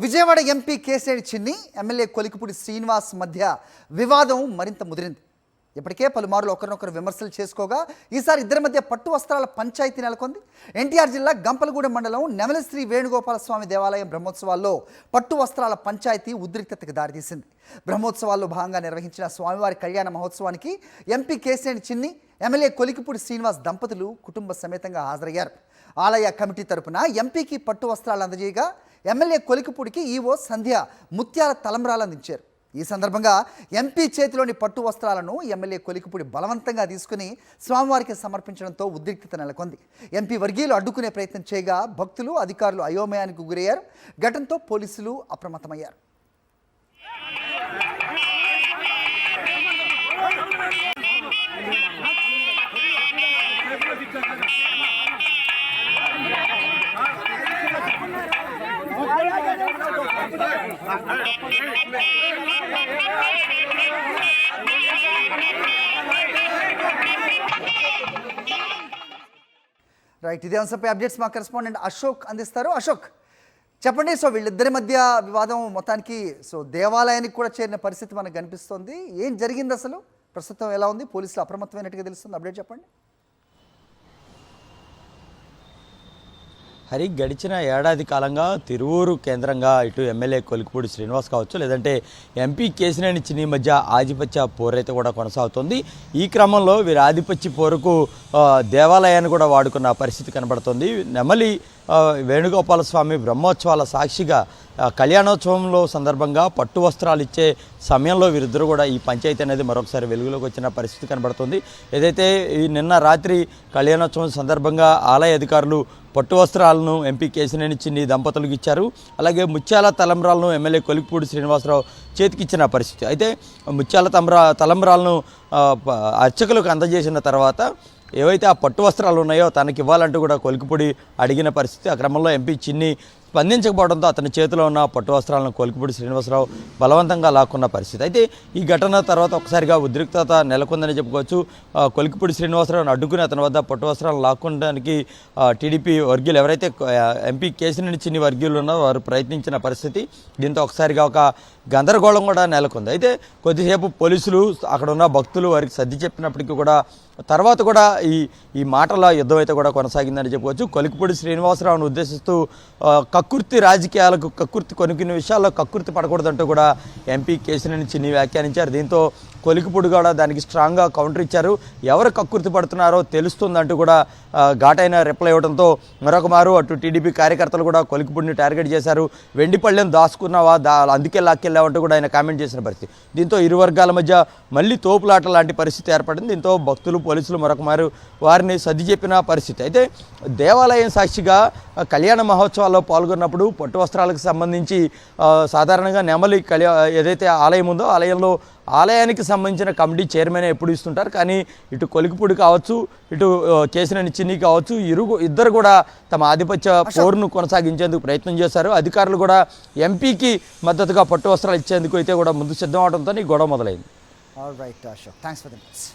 Vijayawada MP Kesineni చిన్ని MLA Kolikapudi Srinivas మధ్య వివాదం మరింత ముదిరింది. ఇప్పటికే పలుమార్లు ఒకరినొకరు విమర్శలు చేసుకోగా ఈసారి ఇద్దరి మధ్య పట్టు వస్త్రాల పంచాయతీ నెలకొంది. ఎన్టీఆర్ జిల్లా గంపలగూడెం మండలం నెమలి శ్రీ వేణుగోపాల స్వామి దేవాలయం బ్రహ్మోత్సవాల్లో పట్టు వస్త్రాల పంచాయతీ ఉద్రిక్తతకు దారితీసింది. బ్రహ్మోత్సవాల్లో భాగంగా నిర్వహించిన స్వామివారి కళ్యాణ మహోత్సవానికి ఎంపీ కేశినేని చిన్ని, ఎమ్మెల్యే కొలికిపూడి శ్రీనివాస్ దంపతులు కుటుంబ సమేతంగా హాజరయ్యారు. ఆలయ కమిటీ తరపున ఎంపీకి పట్టు వస్త్రాలు అందజేయగా ఎమ్మెల్యే కొలికిపూడికి ఈవో సంధ్య ముత్యాల తలంబ్రాలు అందించారు. ఈ సందర్భంగా ఎంపీ చేతిలోని పట్టు వస్త్రాలను ఎమ్మెల్యే కొలికిపూడి బలవంతంగా తీసుకుని స్వామివారికి సమర్పించడంతో ఉద్రిక్తత నెలకొంది. ఎంపీ వర్గీయులు అడ్డుకునే ప్రయత్నం చేయగా భక్తులు, అధికారులు అయోమయానికి గురయ్యారు. ఘటనతో పోలీసులు అప్రమత్తమయ్యారు. రైట్, ఇదే అంశంపై అప్డేట్స్ మా కరెస్పాండెంట్ అశోక్ అందిస్తారు. అశోక్, చెప్పండి. సో వీళ్ళిద్దరి మధ్య వివాదం మొత్తానికి దేవాలయానికి కూడా చేరిన పరిస్థితి మనకు కనిపిస్తోంది. ఏం జరిగింది అసలు? ప్రస్తుతం ఎలా ఉంది? పోలీసులు అప్రమత్తమైనట్టుగా తెలుస్తుంది. అప్డేట్ చెప్పండి. హరి, గడిచిన ఏడాది కాలంగా తిరువూరు కేంద్రంగా ఇటు ఎమ్మెల్యే కొలికిపూడి శ్రీనివాస్ కావచ్చు, లేదంటే ఎంపీ కేశినేని చిన్ని మధ్య ఆధిపత్య పోరైతే కూడా కొనసాగుతుంది. ఈ క్రమంలో వీరి ఆధిపత్య పోరుకు దేవాలయాన్ని కూడా వాడుకున్న పరిస్థితి కనబడుతుంది. నెమలి వేణుగోపాల స్వామి బ్రహ్మోత్సవాల సాక్షిగా కళ్యాణోత్సవంలో సందర్భంగా పట్టు వస్త్రాలు ఇచ్చే సమయంలో వీరిద్దరూ కూడా ఈ పంచాయతీ అనేది మరొకసారి వెలుగులోకి వచ్చిన పరిస్థితి కనబడుతుంది. ఏదైతే ఈ నిన్న రాత్రి కళ్యాణోత్సవం సందర్భంగా ఆలయ అధికారులు పట్టు వస్త్రాలను ఎంపీ కేశినేని చిన్ని దంపతులకు ఇచ్చారు. అలాగే ముత్యాల తలంబ్రాలను ఎమ్మెల్యే కొలికిపూడి శ్రీనివాసరావు చేతికిచ్చిన పరిస్థితి. అయితే ముత్యాల తలంబ్రాలను అర్చకులకు అందజేసిన తర్వాత ఏవైతే ఆ పట్టు వస్త్రాలు ఉన్నాయో తనకి ఇవ్వాలంటూ కూడా కొలికిపూడి అడిగిన పరిస్థితి. ఆ క్రమంలో ఎంపీ చిన్ని స్పందించకపోవడంతో అతని చేతిలో ఉన్న పట్టు వస్త్రాలను కొలికిపూడి శ్రీనివాసరావు బలవంతంగా లాక్కున్న పరిస్థితి. అయితే ఈ ఘటన తర్వాత ఒకసారిగా ఉద్రిక్తత నెలకొందని చెప్పుకోవచ్చు. కొలికిపూడి శ్రీనివాసరావును అడ్డుకుని అతని వద్ద పట్టు వస్త్రాలను లాక్కోవడానికి టీడీపీ వర్గీయులు, ఎవరైతే ఎంపీ కేశినేని చిన్ని వర్గీయులు ఉన్నారో వారు ప్రయత్నించిన పరిస్థితి. దీంతో ఒకసారిగా ఒక గందరగోళం కూడా నెలకొంది. అయితే కొద్దిసేపు పోలీసులు, అక్కడ ఉన్న భక్తులు వారికి సర్ది చెప్పినప్పటికీ కూడా తర్వాత కూడా ఈ మాటల యుద్ధం అయితే కూడా కొనసాగిందని చెప్పుకోవచ్చు. కొలికిపూడి శ్రీనివాసరావును ఉద్దేశిస్తూ కక్కుర్తి రాజకీయాలకు, కొన్ని విషయాల్లో కక్కుర్తి పడకూడదంటూ కూడా ఎంపీ కేశినేని చిన్ని వ్యాఖ్యానించారు. దీంతో కొలికిపూడి కూడా దానికి స్ట్రాంగ్గా కౌంటర్ ఇచ్చారు. ఎవరు కక్కుర్తి పడుతున్నారో తెలుస్తుందంటూ కూడా ఘాటైన రిప్లై ఇవ్వడంతో మరొక మారు అటు టీడీపీ కార్యకర్తలు కూడా కొలికిపూడిని టార్గెట్ చేశారు. వెండి పళ్ళెం దాచుకున్నావా, అందుకే లాక్కెళ్ళావంటూ కూడా ఆయన కామెంట్ చేసిన పరిస్థితి. దీంతో ఇరు వర్గాల మధ్య మళ్ళీ తోపులాట లాంటి పరిస్థితి ఏర్పడింది. దీంతో భక్తులు, పోలీసులు మరొక మారు వారిని సర్ది చెప్పిన పరిస్థితి. అయితే దేవాలయం సాక్షిగా కళ్యాణ మహోత్సవాల్లో పాల్గొన్నప్పుడు పట్టు వస్త్రాలకు సంబంధించి సాధారణంగా నెమలి ఏదైతే ఆలయం ఉందో ఆలయానికి సంబంధించిన కమిటీ చైర్మన్ ఎప్పుడు ఇస్తుంటారు. కానీ ఇటు కొలికిపూడి కావచ్చు, ఇటు కేశినేని చిన్ని కావచ్చు, ఇద్దరు కూడా తమ ఆధిపత్య పోరును కొనసాగించేందుకు ప్రయత్నం చేశారు. అధికారులు కూడా ఎంపీకి మద్దతుగా పట్టు వస్త్రాలు ఇచ్చేందుకు అయితే కూడా ముందు సిద్ధం అవడంతో ఈ గొడవ మొదలైంది. All right Ashok, thanks for the news.